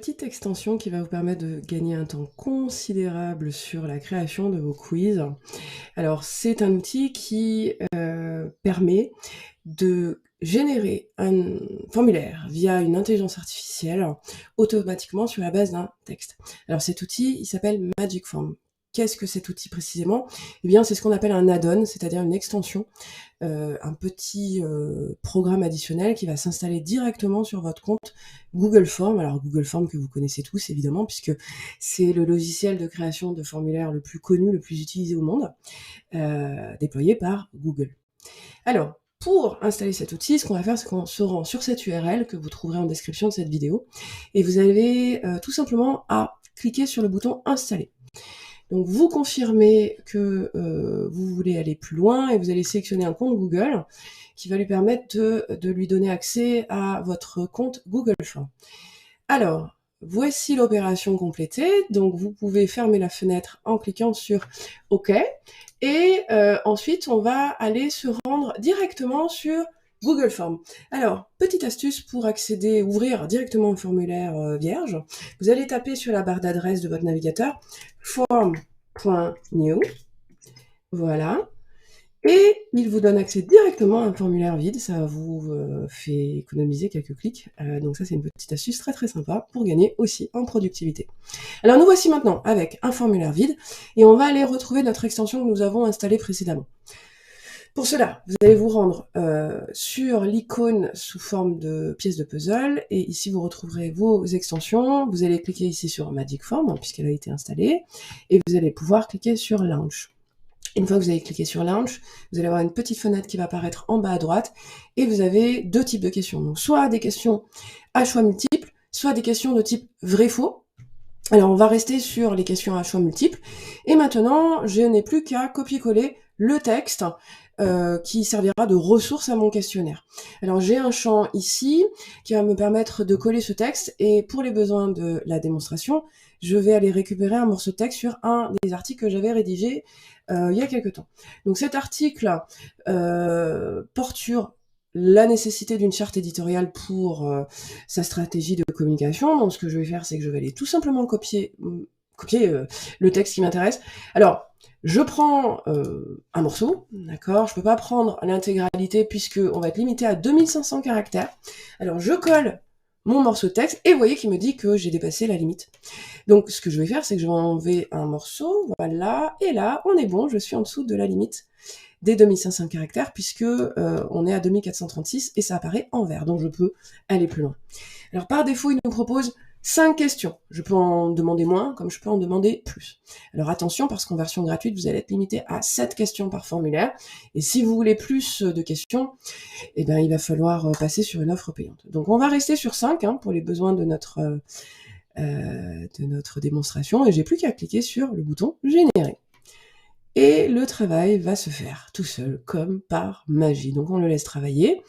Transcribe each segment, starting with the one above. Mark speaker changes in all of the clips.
Speaker 1: petite extension qui va vous permettre de gagner un temps considérable sur la création de vos quiz. Alors, c'est un outil qui permet de générer un formulaire via une intelligence artificielle automatiquement sur la base d'un texte. Alors cet outil, il s'appelle Magic Form. Qu'est-ce que cet outil précisément? Eh bien, c'est ce qu'on appelle un add-on, c'est-à-dire une extension, un petit programme additionnel qui va s'installer directement sur votre compte Google Form. Alors Google Form que vous connaissez tous évidemment, puisque c'est le logiciel de création de formulaires le plus connu, le plus utilisé au monde, déployé par Google. Alors, pour installer cet outil, ce qu'on va faire, c'est qu'on se rend sur cette URL que vous trouverez en description de cette vidéo, et vous avez tout simplement à cliquer sur le bouton Installer. Donc vous confirmez que vous voulez aller plus loin et vous allez sélectionner un compte Google qui va lui permettre de lui donner accès à votre compte Google Form. Alors, voici l'opération complétée, donc vous pouvez fermer la fenêtre en cliquant sur OK, et ensuite on va aller se rendre directement sur Google Form. Alors, petite astuce pour accéder, ouvrir directement un formulaire vierge, vous allez taper sur la barre d'adresse de votre navigateur form.new, voilà, et il vous donne accès directement à un formulaire vide, ça vous fait économiser quelques clics, donc ça c'est une petite astuce très très sympa pour gagner aussi en productivité. Alors nous voici maintenant avec un formulaire vide, et on va aller retrouver notre extension que nous avons installée précédemment. Pour cela, vous allez vous rendre sur l'icône sous forme de pièce de puzzle, et ici vous retrouverez vos extensions, vous allez cliquer ici sur Magic Form, puisqu'elle a été installée, et vous allez pouvoir cliquer sur Launch. Une fois que vous avez cliqué sur Launch, vous allez avoir une petite fenêtre qui va apparaître en bas à droite, et vous avez deux types de questions. Donc soit des questions à choix multiples, soit des questions de type vrai-faux. Alors on va rester sur les questions à choix multiples, et maintenant je n'ai plus qu'à copier-coller le texte qui servira de ressource à mon questionnaire. Alors j'ai un champ ici qui va me permettre de coller ce texte, et pour les besoins de la démonstration, je vais aller récupérer un morceau de texte sur un des articles que j'avais rédigé il y a quelque temps. Donc cet article porte sur la nécessité d'une charte éditoriale pour sa stratégie de communication. Donc ce que je vais faire, c'est que je vais aller tout simplement copier le texte qui m'intéresse. Alors, je prends un morceau, d'accord? Je peux pas prendre l'intégralité puisque on va être limité à 2500 caractères. Alors je colle mon morceau de texte, et vous voyez qu'il me dit que j'ai dépassé la limite. Donc ce que je vais faire, c'est que je vais enlever un morceau, voilà, et là, on est bon, je suis en dessous de la limite des 2500 caractères, puisque on est à 2436, et ça apparaît en vert, donc je peux aller plus loin. Alors par défaut, il nous propose 5 questions. Je peux en demander moins, comme je peux en demander plus. Alors attention, parce qu'en version gratuite, vous allez être limité à 7 questions par formulaire, et si vous voulez plus de questions, eh bien, il va falloir passer sur une offre payante. Donc on va rester sur 5 pour les besoins de notre démonstration, et j'ai plus qu'à cliquer sur le bouton générer. Et le travail va se faire tout seul, comme par magie. Donc on le laisse travailler.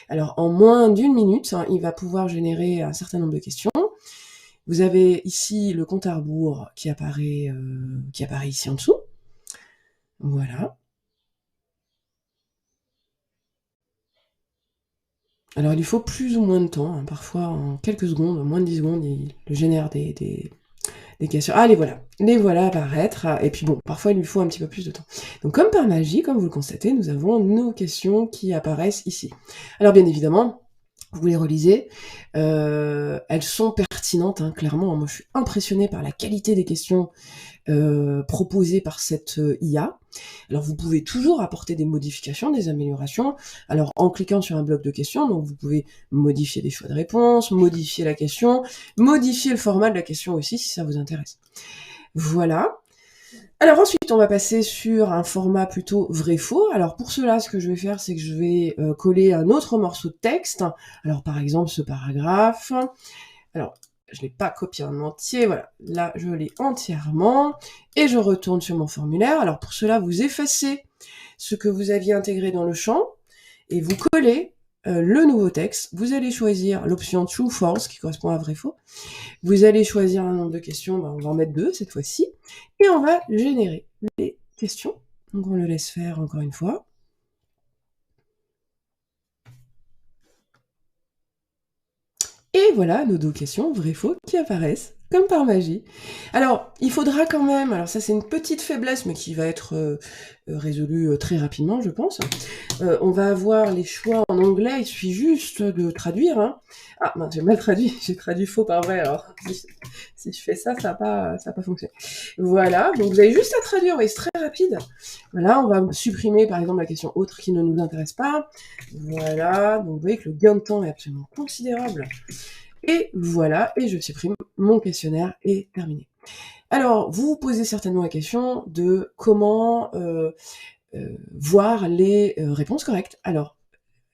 Speaker 1: Alors en moins d'une minute, il va pouvoir générer un certain nombre de questions. Vous avez ici le compte à rebours qui apparaît ici en dessous. Voilà. Alors il lui faut plus ou moins de temps, parfois en quelques secondes, en moins de 10 secondes, il génère des questions. Ah, les voilà apparaître, et puis bon, parfois il lui faut un petit peu plus de temps. Donc comme par magie, comme vous le constatez, nous avons nos questions qui apparaissent ici. Alors bien évidemment, vous les relisez, elles sont pertinentes, clairement. Moi je suis impressionnée par la qualité des questions proposées par cette IA. Alors vous pouvez toujours apporter des modifications, des améliorations, alors en cliquant sur un bloc de questions, donc vous pouvez modifier des choix de réponse, modifier la question, modifier le format de la question aussi si ça vous intéresse. Voilà. Alors ensuite, on va passer sur un format plutôt vrai-faux. Alors pour cela, ce que je vais faire, c'est que je vais coller un autre morceau de texte. Alors par exemple, ce paragraphe. Alors, je ne l'ai pas copié en entier, voilà. Là, je l'ai entièrement. Et je retourne sur mon formulaire. Alors pour cela, vous effacez ce que vous aviez intégré dans le champ, et vous collez le nouveau texte. Vous allez choisir l'option True False, qui correspond à vrai-faux. Vous allez choisir un nombre de questions, on va en mettre 2 cette fois-ci, et on va générer les questions. Donc on le laisse faire encore une fois. Et voilà nos 2 questions vrai/faux qui apparaissent comme par magie. Alors, il faudra quand même, alors ça c'est une petite faiblesse, mais qui va être résolue très rapidement, je pense. On va avoir les choix en anglais, il suffit juste de traduire. Hein. Ah, mince, j'ai mal traduit, j'ai traduit faux par vrai, alors si je fais ça, ça va pas fonctionner. Voilà, donc vous avez juste à traduire, oui, c'est très rapide. Voilà, on va supprimer par exemple la question autre qui ne nous intéresse pas. Voilà, donc vous voyez que le gain de temps est absolument considérable. Et voilà, et je supprime mon questionnaire est terminé. Alors, vous vous posez certainement la question de comment voir les réponses correctes. Alors,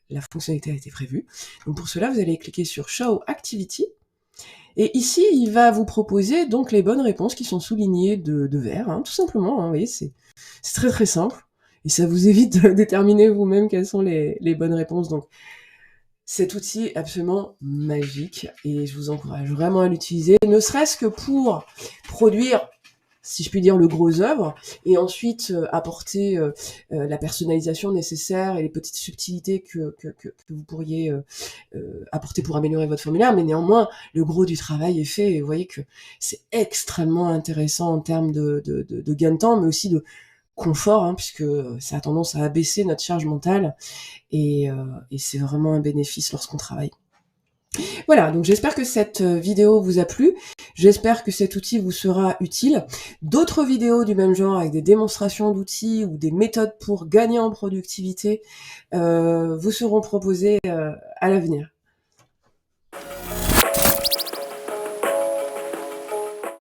Speaker 1: la fonctionnalité a été prévue. Donc pour cela, vous allez cliquer sur Show Activity. Et ici, il va vous proposer donc les bonnes réponses qui sont soulignées de vert, hein, tout simplement. Hein, vous voyez, c'est très très simple. Et ça vous évite de déterminer vous-même quelles sont les bonnes réponses. Donc, cet outil est absolument magique et je vous encourage vraiment à l'utiliser, ne serait-ce que pour produire, si je puis dire, le gros œuvre, et ensuite apporter la personnalisation nécessaire et les petites subtilités que vous pourriez apporter pour améliorer votre formulaire, mais néanmoins, le gros du travail est fait, et vous voyez que c'est extrêmement intéressant en termes de gain de temps, mais aussi de confort, hein, puisque ça a tendance à abaisser notre charge mentale, et c'est vraiment un bénéfice lorsqu'on travaille. Voilà, donc j'espère que cette vidéo vous a plu, j'espère que cet outil vous sera utile. D'autres vidéos du même genre avec des démonstrations d'outils ou des méthodes pour gagner en productivité vous seront proposées à l'avenir.